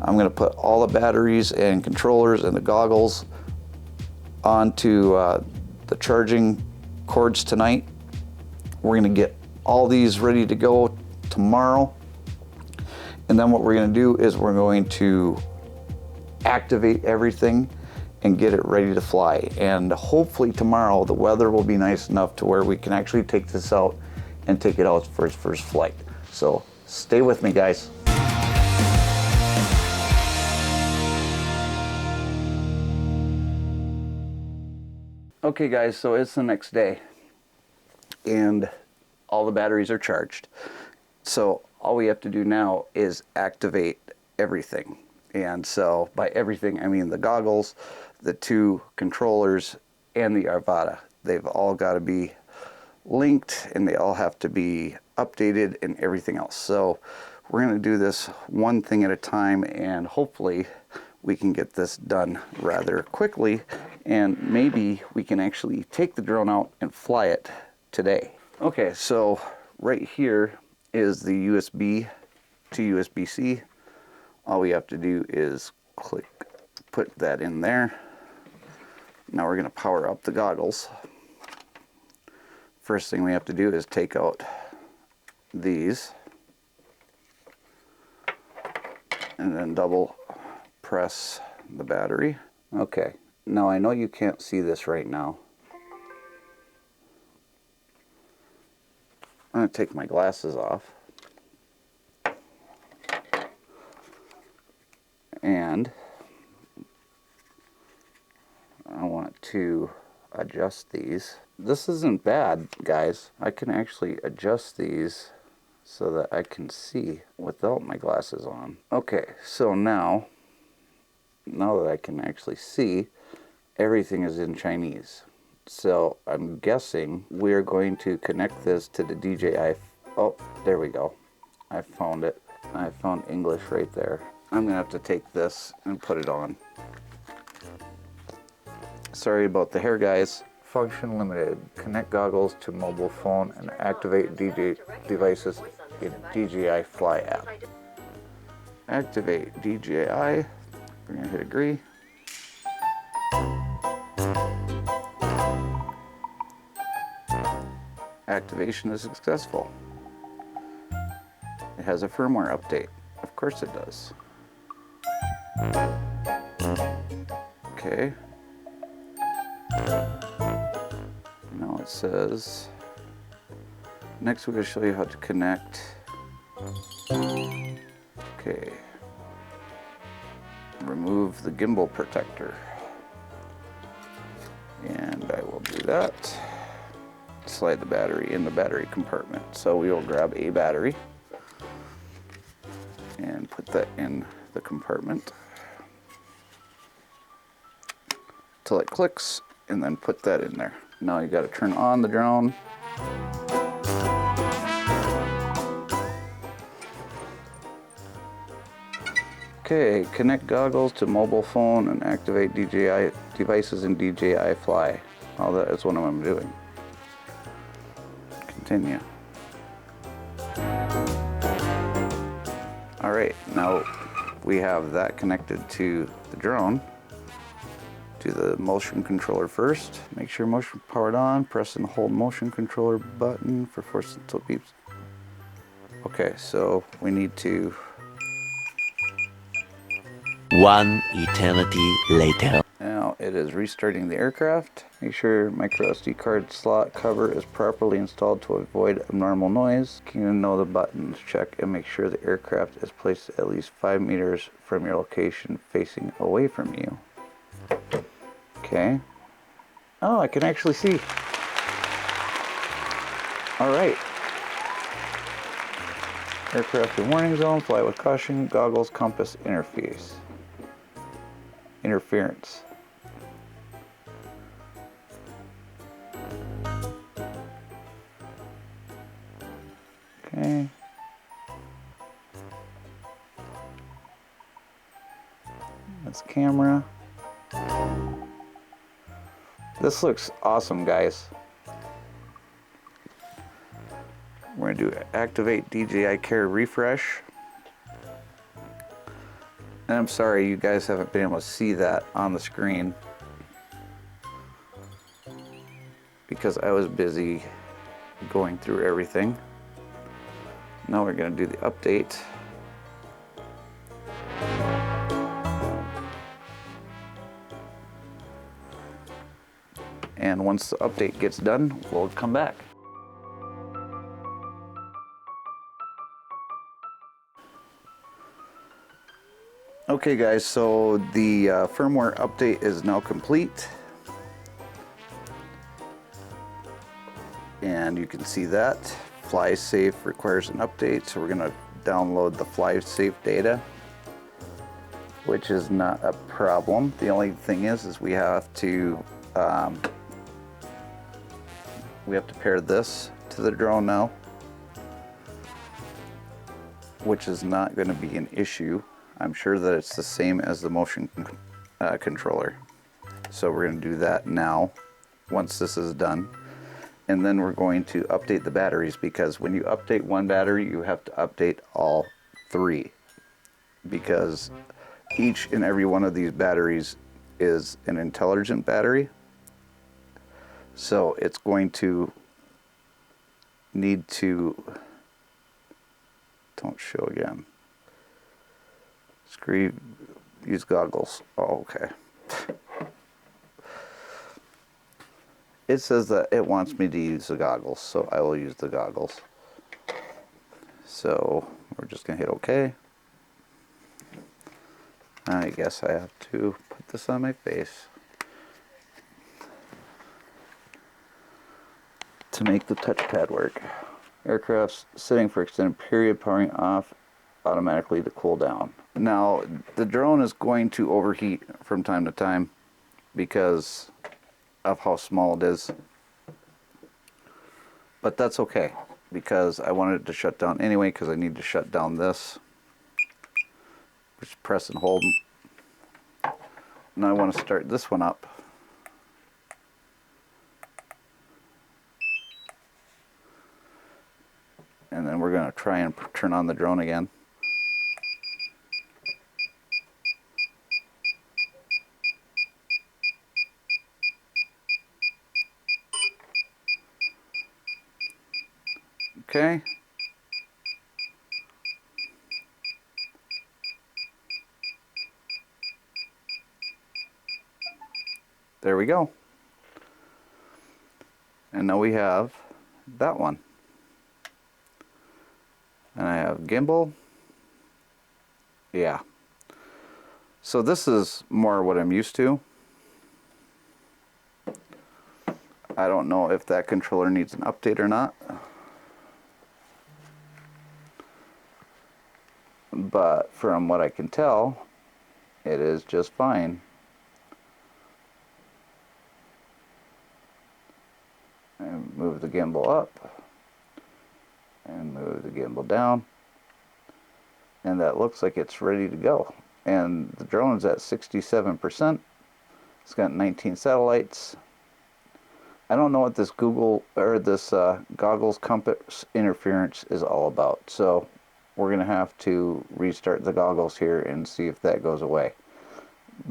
I'm going to put all the batteries and controllers and the goggles onto the charging cords tonight. We're going to get all these ready to go tomorrow. And then what we're going to do is we're going to activate everything and get it ready to fly. And hopefully tomorrow the weather will be nice enough to where we can actually take this out and take it out for its first flight. So stay with me, guys. Okay guys, so it's the next day and all the batteries are charged. So all we have to do now is activate everything. And so by everything, I mean the goggles, the two controllers, and the Avata. They've all got to be linked and they all have to be updated and everything else. So we're going to do this one thing at a time, and hopefully we can get this done rather quickly, and maybe we can actually take the drone out and fly it today. Okay, so right here is the USB to USB-C. All we have to do is put that in there. Now we're going to power up the goggles. First thing we have to do is take out these and then double press the battery. Okay, now I know you can't see this right now. I'm going to take my glasses off. And I want to adjust these. This isn't bad, guys. I can actually adjust these so that I can see without my glasses on. Okay, so now that I can actually see, everything is in Chinese. So I'm guessing we're going to connect this to the DJI. Oh, there we go. I found it. I found English right there. I'm gonna have to take this and put it on. Sorry about the hair, guys. Function limited. Connect goggles to mobile phone and activate DJ devices in DJI Fly app. Activate DJI. We're gonna hit agree. Activation is successful. It has a firmware update. Of course it does. Okay. Now it says, next we're going to show you how to connect. Okay. Remove the gimbal protector. And I will do that. Slide the battery in the battery compartment. So we will grab a battery and put that in the compartment till it clicks, and then put that in there. Now you got to turn on the drone. Okay, connect goggles to mobile phone and activate DJI devices in DJI Fly. Oh, that is what I'm doing. Continue. All right, now we have that connected to the drone. Do the motion controller first. Make sure motion powered on. Press and hold motion controller button for force until it beeps. Okay, so we need to. One eternity later. Now it is restarting the aircraft. Make sure micro SD card slot cover is properly installed to avoid abnormal noise. You can know the buttons. Check and make sure the aircraft is placed at least 5 meters from your location facing away from you. Okay. Oh, I can actually see. All right. Aircraft in warning zone, fly with caution, goggles, compass, interference. Okay. That's camera. This looks awesome, guys. We're going to do activate DJI Care refresh. And I'm sorry you guys haven't been able to see that on the screen because I was busy going through everything. Now we're going to do the update. And once the update gets done, we'll come back. Okay guys, so the firmware update is now complete. And you can see that. Fly Safe requires an update, so we're going to download the Fly Safe data, which is not a problem. The only thing is we have to pair this to the drone now, which is not going to be an issue. I'm sure that it's the same as the motion controller. So we're going to do that now once this is done. And then we're going to update the batteries, because when you update one battery, you have to update all three, because each and every one of these batteries is an intelligent battery. So it's going to need to, don't show again. Use goggles. Oh, okay. It says that it wants me to use the goggles, so I will use the goggles. So we're just gonna hit OK. I guess I have to put this on my face to make the touchpad work. Aircraft's sitting for extended period, powering off automatically to cool down. Now the drone is going to overheat from time to time because of how small it is, but that's okay because I wanted it to shut down anyway, because I need to shut down this. Just press and hold. Now I want to start this one up. And then we're going to try and turn on the drone again. Okay. There we go. And now we have that one. And I have gimbal. Yeah. So this is more what I'm used to. I don't know if that controller needs an update or not. But from what I can tell, it is just fine. And move the gimbal up and move the gimbal down, and that looks like it's ready to go. And the drone's at 67%. It's got 19 satellites. I don't know what this goggles compass interference is all about, so we're gonna have to restart the goggles here and see if that goes away.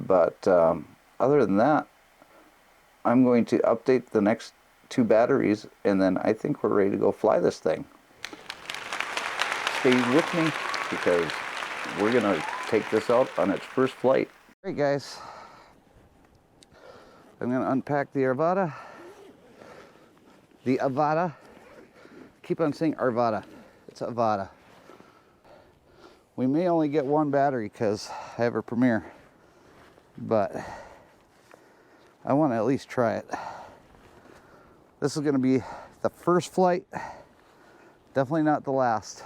But other than that, I'm going to update the next two batteries, and then I think we're ready to go fly this thing. Stay with me because we're gonna take this out on its first flight. All right guys, I'm gonna unpack the Avata. The Avata. Keep on saying Avata. It's Avata. We may only get one battery because I have a Premiere, but I want to at least try it. This is going to be the first flight, definitely not the last.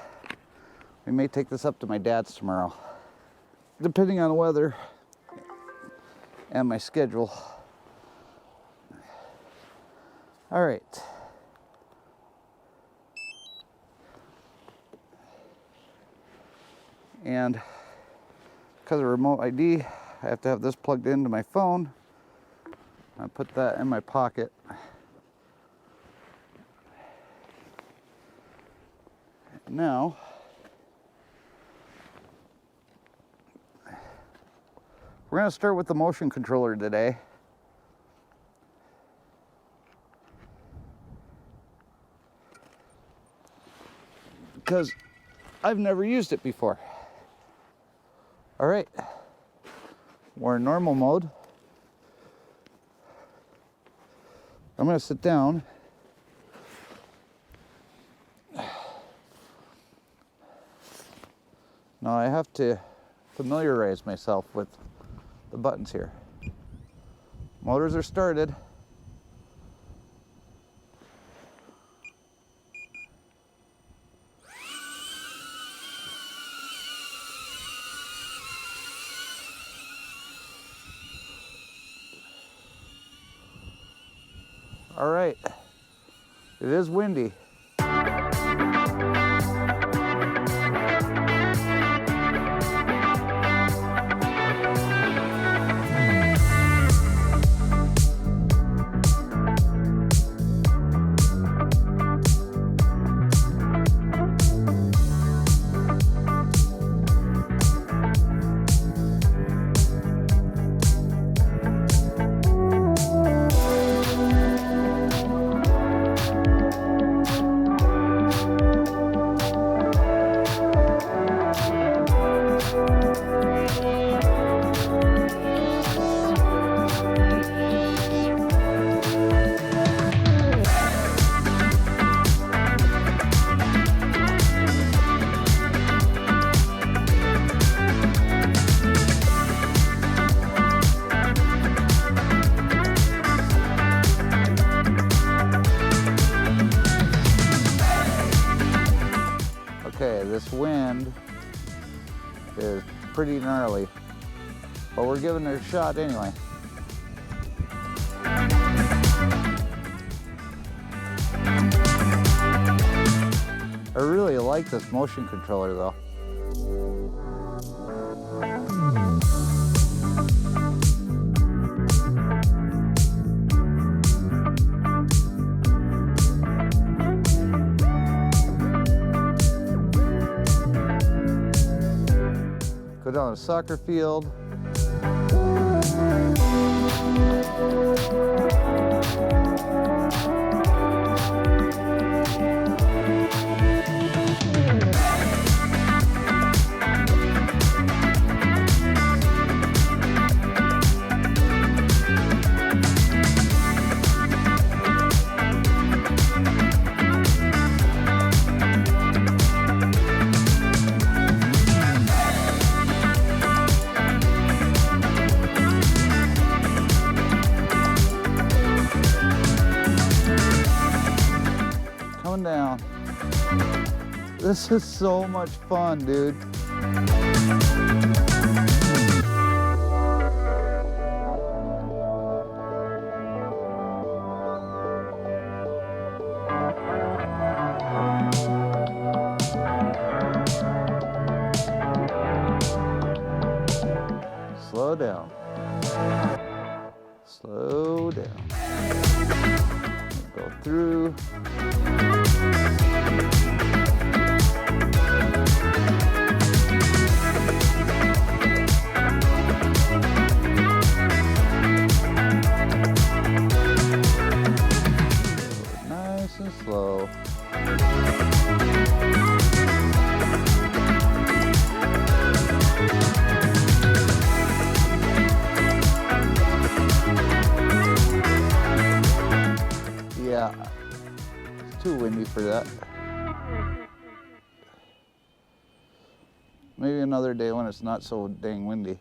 We may take this up to my dad's tomorrow, depending on the weather and my schedule. All right. And because of remote ID, I have to have this plugged into my phone. I put that in my pocket. Now, We're gonna start with the motion controller today. Because I've never used it before. All right, we're in normal mode. I'm gonna sit down. Now I have to familiarize myself with the buttons here. Motors are started. All right, it is windy. Okay, this wind is pretty gnarly, but we're giving it a shot anyway. I really like this motion controller though. Go down a soccer field. Coming down. This is so much fun, dude. Slow down. Slow down. Go through. Nice and slow. Yeah, it's too windy for that. Maybe another day when it's not so dang windy.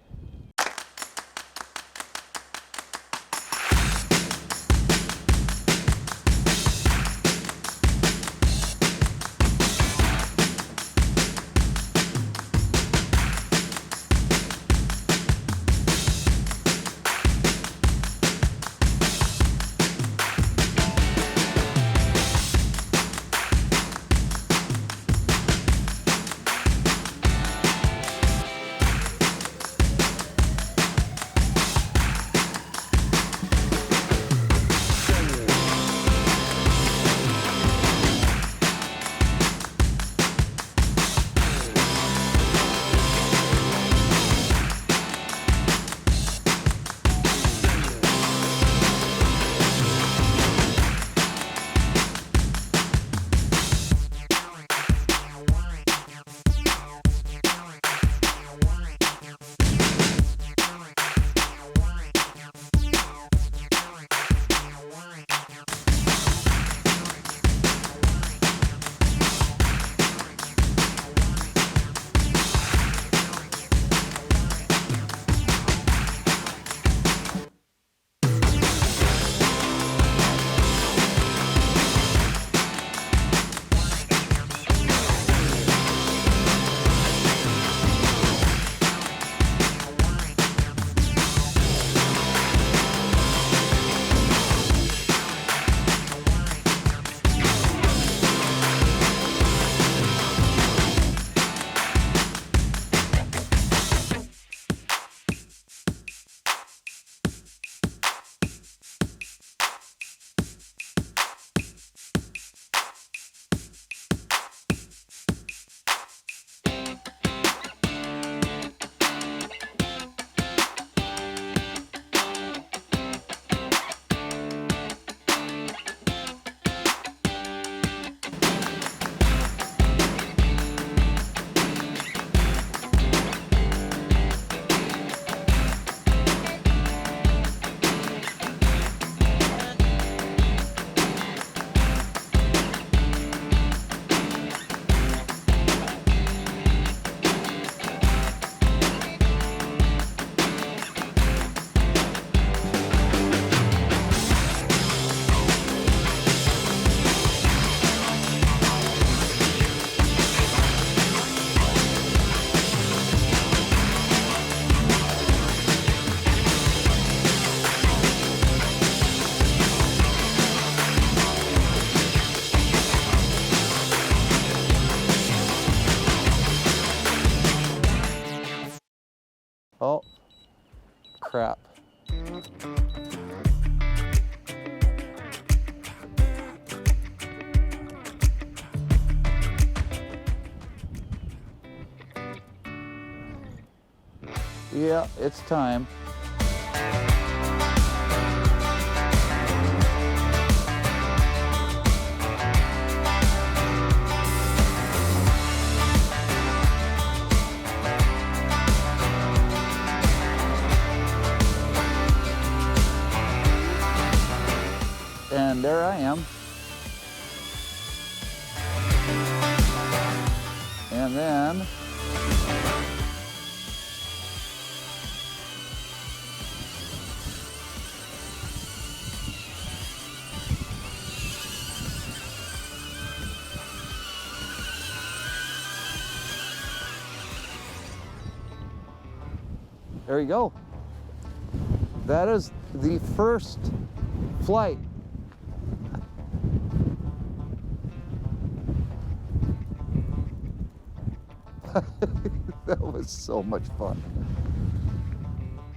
crap. Yeah, it's time. And there I am. And then there you go. That is the first flight. That was so much fun.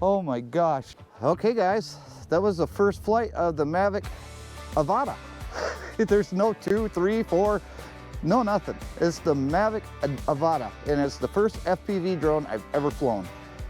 Oh my gosh. Okay guys, that was the first flight of the Mavic Avata. There's no 2, 3, 4, no nothing. It's the Mavic Avata, and it's the first FPV drone I've ever flown.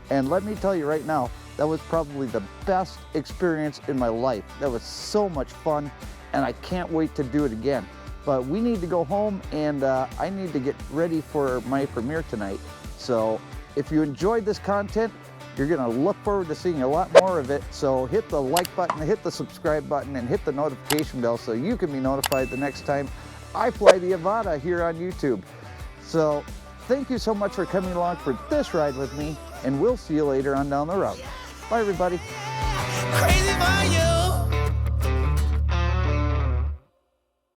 And let me tell you right now, that was probably the best experience in my life. That was so much fun, and I can't wait to do it again. But we need to go home, and I need to get ready for my premiere tonight. So if you enjoyed this content, you're gonna look forward to seeing a lot more of it. So hit the like button, hit the subscribe button, and hit the notification bell so you can be notified the next time I fly the Avata here on YouTube. So thank you so much for coming along for this ride with me, and we'll see you later on down the road. Bye everybody. Crazy for you.